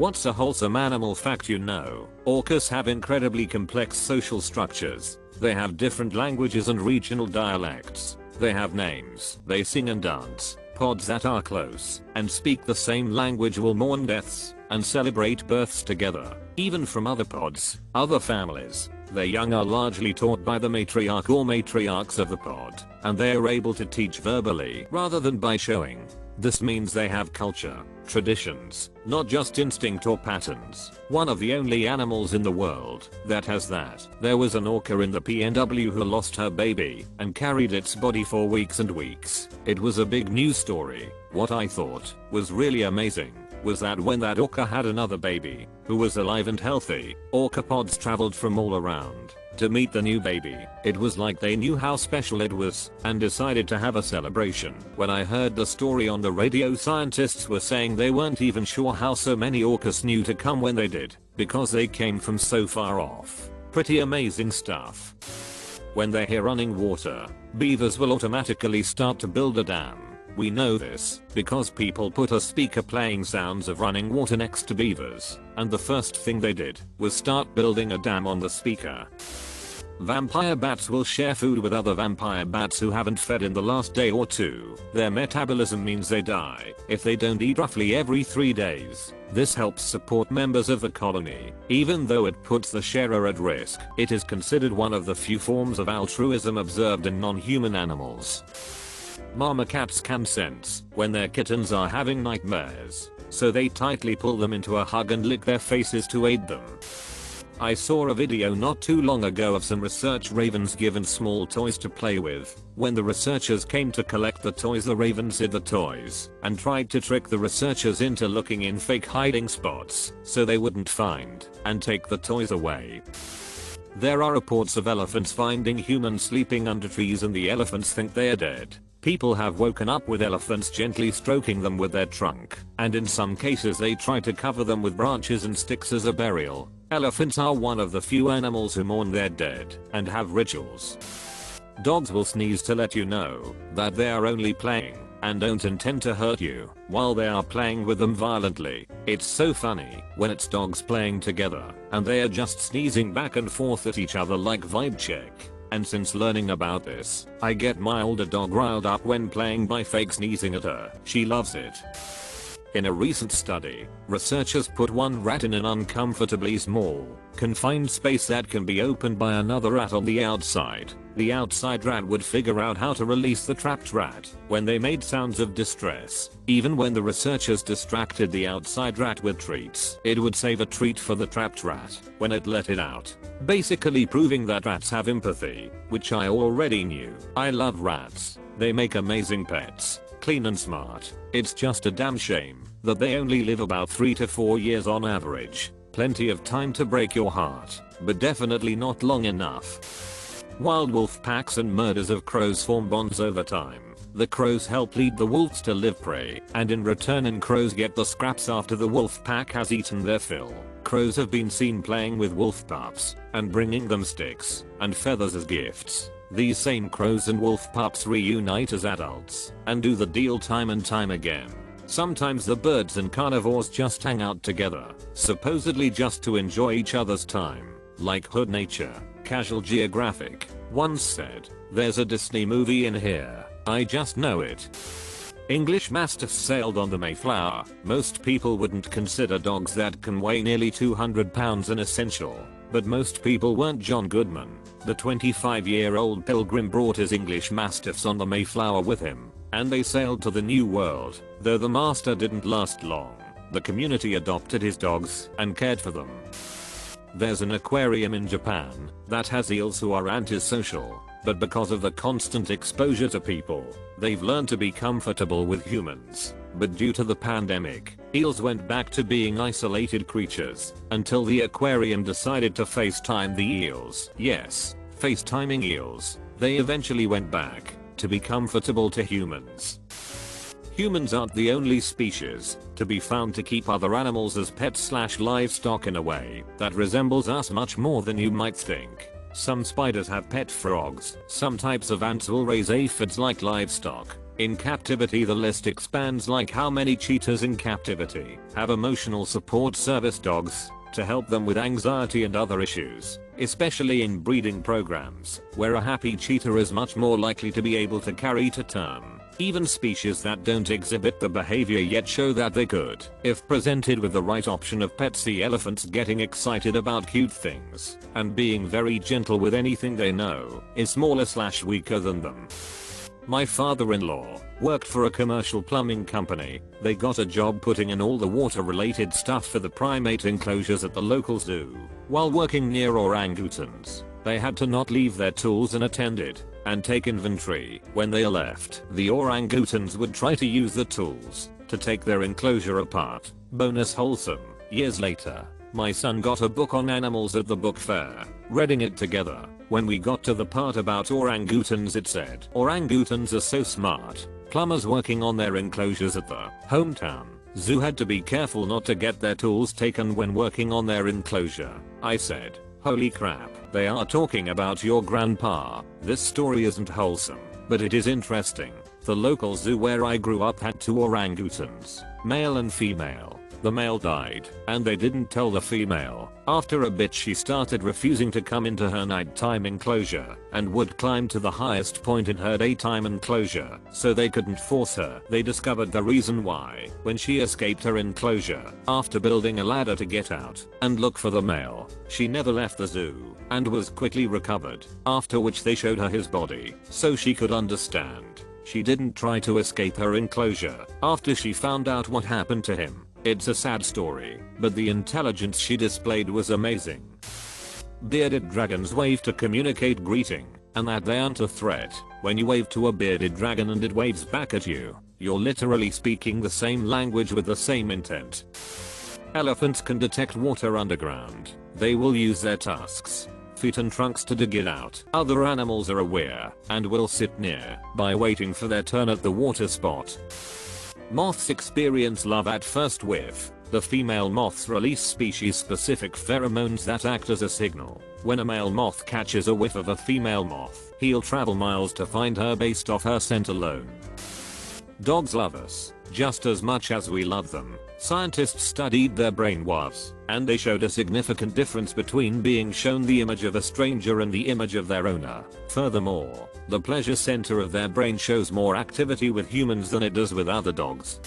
What's a wholesome animal fact you know? Orcas have incredibly complex social structures. They have different languages and regional dialects. They have names. They sing and dance. Pods that are close and speak the same language will mourn deaths and celebrate births together, even from other pods, other families. Their young are largely taught by the matriarch or matriarchs of the pod, and they are able to teach verbally rather than by showing. This means they have culture, traditions, not just instinct or patterns. One of the only animals in the world that has that. There was an orca in the PNW who lost her baby and carried its body for weeks and weeks. It was a big news story. What I thought was really amazing was that when that orca had another baby who was alive and healthy, orca pods traveled from all around to meet the new baby. It was like they knew how special it was and decided to have a celebration. When I heard the story on the radio, scientists were saying they weren't even sure how so many orcas knew to come when they did, because they came from so far off. Pretty amazing stuff. When they hear running water, beavers will automatically start to build a dam. We know this because people put a speaker playing sounds of running water next to beavers, and the first thing they did was start building a dam on the speaker. Vampire bats will share food with other vampire bats who haven't fed in the last day or two. Their metabolism means they die if they don't eat roughly every 3 days. This helps support members of the colony. Even though it puts the sharer at risk, it is considered one of the few forms of altruism observed in non-human animals. Mama cats can sense when their kittens are having nightmares, so they tightly pull them into a hug and lick their faces to aid them. I saw a video not too long ago of some research ravens given small toys to play with. When the researchers came to collect the toys, the ravens hid the toys and tried to trick the researchers into looking in fake hiding spots so they wouldn't find and take the toys away. There are reports of elephants finding humans sleeping under trees and the elephants think they are dead. People have woken up with elephants gently stroking them with their trunk, and in some cases they try to cover them with branches and sticks as a burial. Elephants are one of the few animals who mourn their dead and have rituals. Dogs will sneeze to let you know that they are only playing and don't intend to hurt you while they are playing with them violently. It's so funny when it's dogs playing together and they are just sneezing back and forth at each other like vibe check. And since learning about this, I get my older dog riled up when playing by fake sneezing at her. She loves it. In a recent study, researchers put one rat in an uncomfortably small, confined space that can be opened by another rat on the outside. The outside rat would figure out how to release the trapped rat when they made sounds of distress. Even when the researchers distracted the outside rat with treats, it would save a treat for the trapped rat when it let it out. Basically proving that rats have empathy, which I already knew. I love rats. They make amazing pets, clean and smart. It's just a damn shame that they only live about 3 to 4 years on average. Plenty of time to break your heart, but definitely not long enough. Wild wolf packs and murders of crows form bonds over time. The crows help lead the wolves to live prey, and in return crows get the scraps after the wolf pack has eaten their fill. Crows have been seen playing with wolf pups and bringing them sticks and feathers as gifts. These same crows and wolf pups reunite as adults and do the deal time and time again. Sometimes the birds and carnivores just hang out together, supposedly just to enjoy each other's time. Like Hood Nature, Casual Geographic once said, "There's a Disney movie in here, I just know it." English Mastiffs sailed on the Mayflower. Most people wouldn't consider dogs that can weigh nearly 200 pounds an essential, but most people weren't. John Goodman, the 25-year-old pilgrim, brought his English Mastiffs on the Mayflower with him, and they sailed to the New World. Though the master didn't last long, the community adopted his dogs and cared for them. There's an aquarium in Japan that has eels who are antisocial, but because of the constant exposure to people, they've learned to be comfortable with humans. But due to the pandemic, eels went back to being isolated creatures until the aquarium decided to FaceTime the eels. Yes, FaceTiming eels. They eventually went back to be comfortable to humans. Humans aren't the only species to be found to keep other animals as pets/livestock in a way that resembles us much more than you might think. Some spiders have pet frogs. Some types of ants will raise aphids like livestock. In captivity the list expands, like how many cheetahs in captivity have emotional support service dogs to help them with anxiety and other issues, especially in breeding programs, where a happy cheetah is much more likely to be able to carry to term. Even species that don't exhibit the behavior yet show that they could, if presented with the right option of pets. See elephants getting excited about cute things and being very gentle with anything they know is smaller/weaker than them. My father-in-law worked for a commercial plumbing company. They got a job putting in all the water-related stuff for the primate enclosures at the local zoo. While working near orangutans, they had to not leave their tools unattended and take inventory. When they left, the orangutans would try to use the tools to take their enclosure apart. Bonus wholesome. Years later, my son got a book on animals at the book fair. Reading it together, when we got to the part about orangutans, it said, "Orangutans are so smart. Plumbers working on their enclosures at the hometown zoo had to be careful not to get their tools taken when working on their enclosure." I said, "Holy crap, they are talking about your grandpa." This story isn't wholesome, but it is interesting. The local zoo where I grew up had 2 orangutans, male and female. The male died, and they didn't tell the female. After a bit she started refusing to come into her nighttime enclosure and would climb to the highest point in her daytime enclosure, so they couldn't force her. They discovered the reason why when she escaped her enclosure after building a ladder to get out and look for the male. She never left the zoo and was quickly recovered, after which they showed her his body so she could understand. She didn't try to escape her enclosure after she found out what happened to him. It's a sad story, but the intelligence she displayed was amazing. Bearded dragons wave to communicate greeting, and that they aren't a threat. When you wave to a bearded dragon and it waves back at you, you're literally speaking the same language with the same intent. Elephants can detect water underground. They will use their tusks, feet and trunks to dig it out. Other animals are aware and will sit near by waiting for their turn at the water spot. Moths experience love at first whiff. The female moths release species-specific pheromones that act as a signal. When a male moth catches a whiff of a female moth, he'll travel miles to find her based off her scent alone. Dogs love us just as much as we love them. Scientists studied their brain waves, and they showed a significant difference between being shown the image of a stranger and the image of their owner. Furthermore, the pleasure center of their brain shows more activity with humans than it does with other dogs.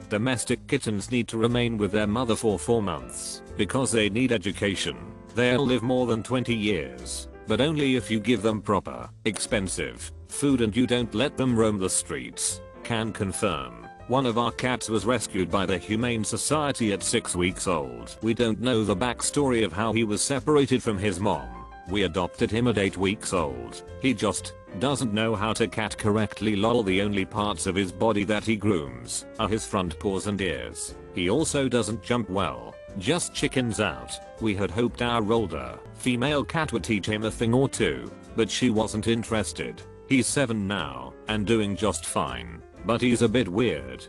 Domestic kittens need to remain with their mother for 4 months because they need education. They'll live more than 20 years, but only if you give them proper, expensive food and you don't let them roam the streets. Can confirm. One of our cats was rescued by the Humane Society at 6 weeks old. We don't know the backstory of how he was separated from his mom. We adopted him at 8 weeks old. He just doesn't know how to cat correctly. Lol. The only parts of his body that he grooms are his front paws and ears. He also doesn't jump well, just chickens out. We had hoped our older female cat would teach him a thing or two, but she wasn't interested. He's 7 now and doing just fine, but he's a bit weird.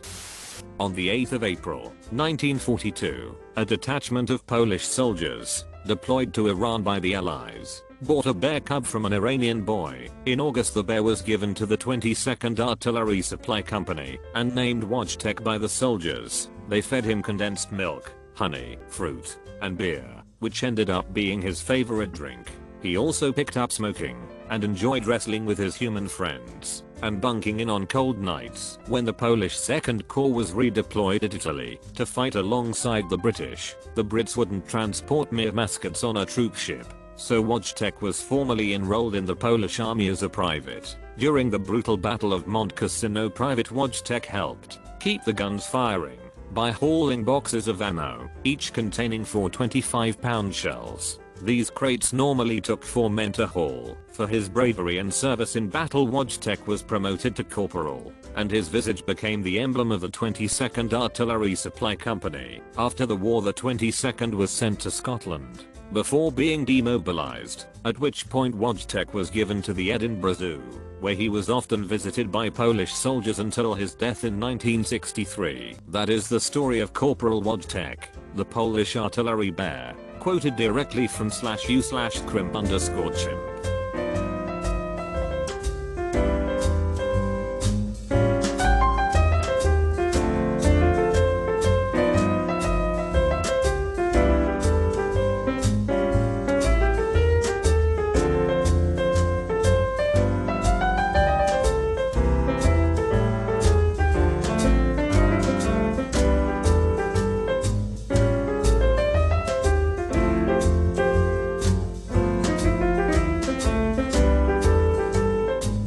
On the 8th of April, 1942, a detachment of Polish soldiers, deployed to Iran by the Allies, bought a bear cub from an Iranian boy. In August the bear was given to the 22nd Artillery Supply Company and named Wojtek by the soldiers. They fed him condensed milk, honey, fruit, and beer, which ended up being his favorite drink. He also picked up smoking and enjoyed wrestling with his human friends and bunking in on cold nights. When the Polish Second Corps was redeployed at Italy to fight alongside the British, the Brits wouldn't transport mere muskets on a troop ship, so Wojtek was formally enrolled in the Polish army as a private. During the brutal Battle of Mont Cassino, Private Wojtek helped keep the guns firing by hauling boxes of ammo, each containing 4 25-pound shells. These crates normally took 4 men to haul. For his bravery and service in battle, Wojtek was promoted to corporal, and his visage became the emblem of the 22nd Artillery Supply Company. After the war, the 22nd was sent to Scotland before being demobilized, at which point Wojtek was given to the Edinburgh Zoo, where he was often visited by Polish soldiers until his death in 1963. That is the story of Corporal Wojtek, the Polish artillery bear. Quoted directly from /u/crimp_chimp.